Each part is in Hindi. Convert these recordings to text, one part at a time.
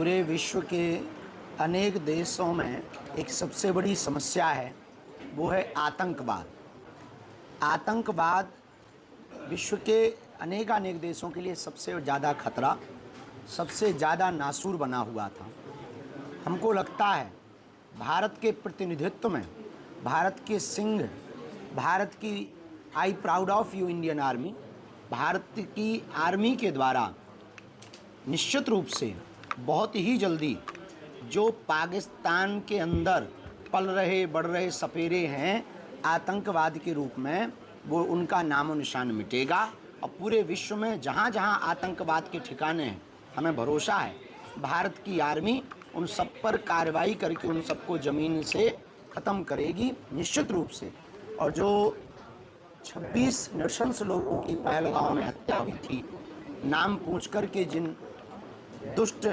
पूरे विश्व के अनेक देशों में एक सबसे बड़ी समस्या है, वो है आतंकवाद। आतंकवाद विश्व के अनेक देशों के लिए सबसे ज़्यादा खतरा, सबसे ज़्यादा नासूर बना हुआ था। हमको लगता है भारत के प्रतिनिधित्व में, भारत के सिंह, भारत की I proud of you Indian army, Bharat की आर्मी के द्वारा निश्चित रूप से बहुत ही जल्दी जो पाकिस्तान के अंदर पल रहे बढ़ रहे सपेरे हैं आतंकवाद के रूप में, वो उनका नामो निशान मिटेगा। और पूरे विश्व में जहाँ जहाँ आतंकवाद के ठिकाने हैं, हमें भरोसा है भारत की आर्मी उन सब पर कार्रवाई करके उन सबको ज़मीन से ख़त्म करेगी निश्चित रूप से। और जो 26 नृशंस लोगों की पहलगाम में हत्या हुई थी, नाम पूछ कर के जिन दुष्ट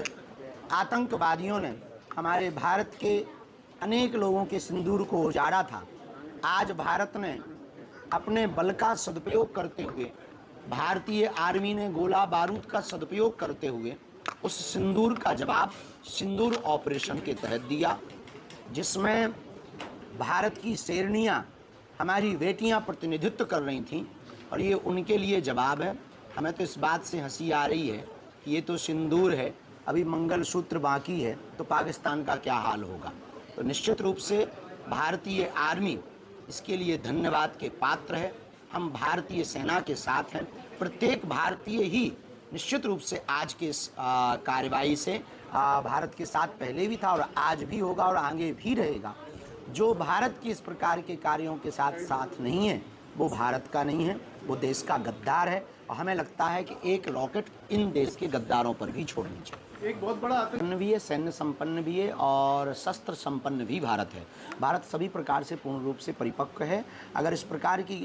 आतंकवादियों ने हमारे भारत के अनेक लोगों के सिंदूर को उजाड़ा था, आज भारत ने अपने बल का सदुपयोग करते हुए, भारतीय आर्मी ने गोला बारूद का सदुपयोग करते हुए उस सिंदूर का जवाब सिंदूर ऑपरेशन के तहत दिया, जिसमें भारत की शेरनियाँ, हमारी बेटियाँ प्रतिनिधित्व कर रही थीं। और ये उनके लिए जवाब है। हमें तो इस बात से हंसी आ रही है कि ये तो सिंदूर है, अभी मंगलसूत्र बाकी है, तो पाकिस्तान का क्या हाल होगा। तो निश्चित रूप से भारतीय आर्मी इसके लिए धन्यवाद के पात्र है। हम भारतीय सेना के साथ हैं। प्रत्येक भारतीय ही निश्चित रूप से आज के इस कार्रवाई से भारत के साथ पहले भी था और आज भी होगा और आगे भी रहेगा। जो भारत के इस प्रकार के कार्यों के साथ नहीं है, वो भारत का नहीं है, वो देश का गद्दार है। और हमें लगता है कि एक रॉकेट इन देश के गद्दारों पर भी छोड़नी चाहिए। एक बहुत बड़ा संपन्न भी है, सैन्य संपन्न भी है और शस्त्र संपन्न भी भारत है। भारत सभी प्रकार से पूर्ण रूप से परिपक्व है। अगर इस प्रकार की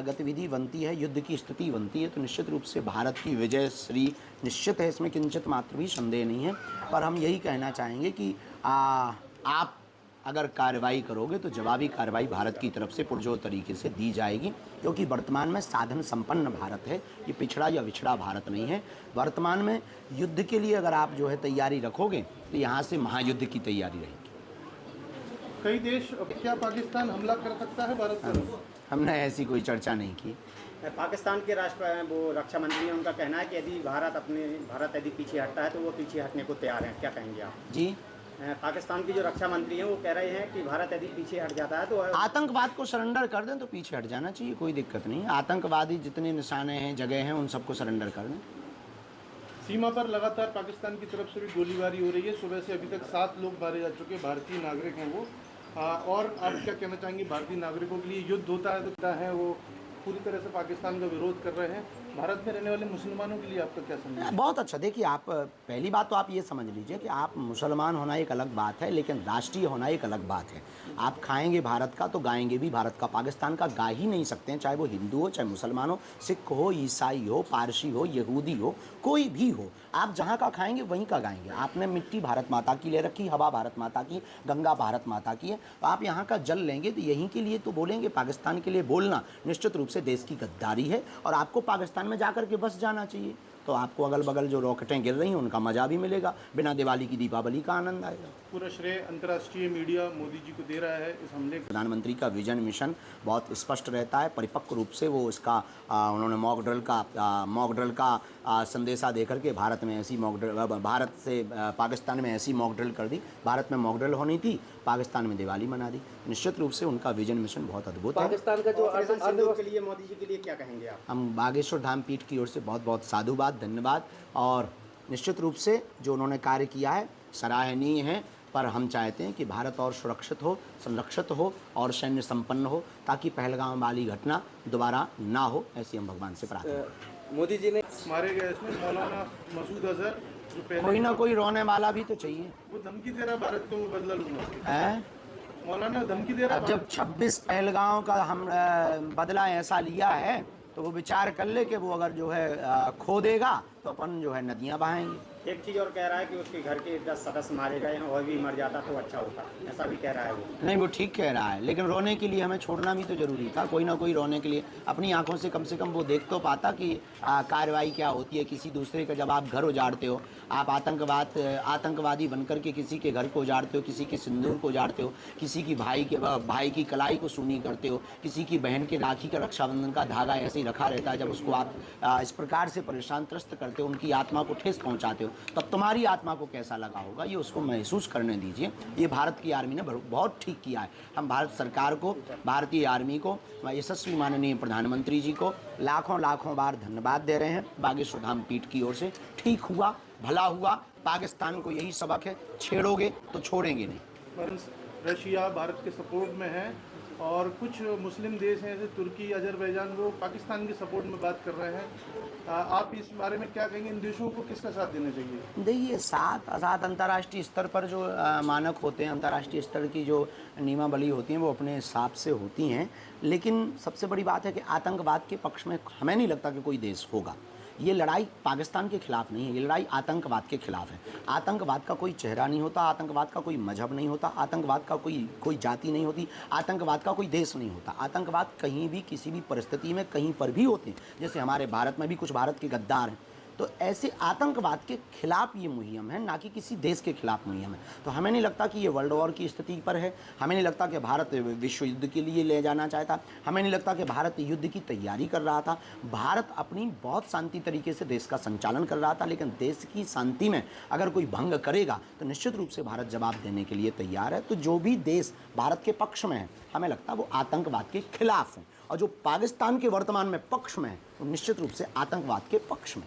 गतिविधि बनती है, युद्ध की स्थिति बनती है, तो निश्चित रूप से भारत की विजय श्री निश्चित है, इसमें किंचित मात्र भी संदेह नहीं है। पर हम यही कहना चाहेंगे कि आप अगर कार्रवाई करोगे तो जवाबी कार्रवाई भारत की तरफ से पुरजोर तरीके से दी जाएगी, क्योंकि वर्तमान में साधन संपन्न भारत है, ये पिछड़ा या विछड़ा भारत नहीं है। वर्तमान में युद्ध के लिए अगर आप जो है तैयारी रखोगे तो यहाँ से महायुद्ध की तैयारी रहेगी। कई देश, क्या पाकिस्तान हमला कर सकता है भारत पर? हमने ऐसी कोई चर्चा नहीं की। पाकिस्तान के वो रक्षा मंत्री हैं, उनका कहना है कि यदि भारत यदि पीछे हटता है तो वो पीछे हटने को तैयार हैं। क्या कहेंगे आप? जी, पाकिस्तान की जो रक्षा मंत्री हैं वो कह रहे हैं कि भारत यदि पीछे हट जाता है तो आतंकवाद को सरेंडर कर दें तो पीछे हट जाना चाहिए, कोई दिक्कत नहीं है। आतंकवादी जितने निशाने हैं, जगह हैं, उन सबको सरेंडर कर दें। सीमा पर लगातार पाकिस्तान की तरफ से भी गोलीबारी हो रही है। सुबह से अभी तक 7 लोग मारे जा चुके, भारतीय नागरिक हैं वो। और आप क्या कहना चाहेंगे, भारतीय नागरिकों के लिए युद्ध होता है तो क्या है, वो पूरी तरह से पाकिस्तान का विरोध कर रहे हैं। भारत में रहने वाले मुसलमानों के लिए आपका क्या समझ है? बहुत अच्छा। देखिए, आप पहली बात तो आप ये समझ लीजिए कि आप मुसलमान होना एक अलग बात है, लेकिन राष्ट्रीय होना एक अलग बात है। आप खाएंगे भारत का तो गाएंगे भी भारत का। पाकिस्तान का गा ही नहीं सकते हैं, चाहे वो हिंदू हो, चाहे मुसलमान हो, सिख हो, ईसाई हो, पारसी हो, यहूदी हो, कोई भी हो। आप जहाँ का खाएंगे वहीं का गाएंगे। आपने मिट्टी भारत माता की ले रखी, हवा भारत माता की, गंगा भारत माता की है, तो आप यहाँ का जल लेंगे तो यहीं के लिए तो बोलेंगे। पाकिस्तान के लिए बोलना निश्चित रूप से देश की गद्दारी है और आपको पाकिस्तान में जाकर के बस जाना चाहिए, तो आपको अगल बगल जो रॉकेटें गिर रही हैं उनका मज़ा भी मिलेगा, बिना दिवाली की दीपावली का आनंद आएगा। पूरा श्रेय अंतर्राष्ट्रीय मीडिया मोदी जी को दे रहा है इस हमले। प्रधानमंत्री का विजन मिशन बहुत स्पष्ट रहता है, परिपक्व रूप से वो इसका उन्होंने मॉक ड्रिल का संदेशा देकर के भारत से पाकिस्तान में ऐसी मॉक ड्रिल कर दी। भारत में मॉक ड्रिल होनी थी, पाकिस्तान में दिवाली मना दी। निश्चित रूप से उनका विजन मिशन बहुत अद्भुत है। पाकिस्तान का जो सिंदूर के लिए मोदी जी के लिए क्या कहेंगे आप? हम बागेश्वर धाम पीठ की ओर से बहुत बहुत साधुवाद, धन्यवाद। और निश्चित रूप से जो उन्होंने कार्य किया है सराहनीय है, पर हम चाहते हैं कि भारत और सुरक्षित हो, संरक्षित हो और सैन्य संपन्न हो, ताकि पहलगाम वाली घटना दोबारा ना हो, ऐसी हम भगवान से प्रार्थना करते हैं। मोदी जी ने मारे गए इसमें मौलाना मसूद अजहर, जो पहले कोई ना कोई रोने वाला भी तो चाहिए। वो धमकी दे रहा भारत को, वो बदला लूंगा है मौलाना धमकी दे रहा। अब जब 26 पहलगाम का हम बदला ऐसा लिया है तो वो विचार कर ले कि वो अगर जो है खो देगा तो अपन जो है नदियाँ बहाएंगे। एक चीज़ और कह रहा है कि उसके घर के 10 सदस्य मारे गए हैं और भी मर जाता तो अच्छा होता, ऐसा भी कह रहा है वो। नहीं, वो ठीक कह रहा है, लेकिन रोने के लिए हमें छोड़ना भी तो जरूरी था। कोई ना कोई रोने के लिए अपनी आंखों से कम वो देख तो पाता कि कार्रवाई क्या होती है। किसी दूसरे का जब आप घर उजाड़ते हो, आप आतंकवादी बनकर के किसी के घर को उजाड़ते हो, किसी के सिंदूर को उजाड़ते हो, किसी की भाई की कलाई को सूनी करते हो, किसी की बहन के राखी का रक्षाबंधन का धागा ऐसे ही रखा रहता है, जब उसको आप इस प्रकार से परेशान त्रस्त करते हो, उनकी आत्मा को ठेस पहुंचाते हो, तब तुम्हारी आत्मा को कैसा लगा होगा ये उसको महसूस करने दीजिए। ये भारत की आर्मी ने बहुत ठीक किया है। हम भारत सरकार को, भारतीय आर्मी को, यशस्वी माननीय प्रधानमंत्री जी को लाखों बार धन्यवाद दे रहे हैं बागेश्वर धाम पीठ की ओर से। ठीक हुआ, भला हुआ। पाकिस्तान को यही सबक है, छेड़ोगे तो छोड़ेंगे नहीं। रशिया भारत के सपोर्ट में है और कुछ मुस्लिम देश हैं जैसे तुर्की, अजरबैजान, वो पाकिस्तान के सपोर्ट में बात कर रहे हैं। आप इस बारे में क्या कहेंगे? इन देशों को किसका साथ देना चाहिए? देखिए, सात अंतर्राष्ट्रीय स्तर पर जो मानक होते हैं, अंतर्राष्ट्रीय स्तर की जो नियमावली होती हैं वो अपने हिसाब से होती हैं, लेकिन सबसे बड़ी बात है कि आतंकवाद के पक्ष में हमें नहीं लगता कि कोई देश होगा। ये लड़ाई पाकिस्तान के खिलाफ नहीं है, ये लड़ाई आतंकवाद के खिलाफ है। आतंकवाद का कोई चेहरा नहीं होता, आतंकवाद का कोई मजहब नहीं होता, आतंकवाद का कोई जाति नहीं होती, आतंकवाद का कोई देश नहीं होता। आतंकवाद कहीं भी किसी भी परिस्थिति में कहीं पर भी होते हैं। जैसे हमारे भारत में भी कुछ भारत के गद्दार हैं, तो ऐसे आतंकवाद के खिलाफ ये मुहिम है, ना कि किसी देश के खिलाफ मुहिम है। तो हमें नहीं लगता कि ये वर्ल्ड वॉर की स्थिति पर है, हमें नहीं लगता कि भारत विश्व युद्ध के लिए ले जाना चाहता, हमें नहीं लगता कि भारत युद्ध की तैयारी कर रहा था। भारत अपनी बहुत शांति तरीके से देश का संचालन कर रहा था, लेकिन देश की शांति में अगर कोई भंग करेगा तो निश्चित रूप से भारत जवाब देने के लिए तैयार है। तो जो भी देश भारत के पक्ष में है, हमें लगता है वो आतंकवाद के खिलाफ है, और जो पाकिस्तान के वर्तमान में पक्ष में है, वो निश्चित रूप से आतंकवाद के पक्ष में।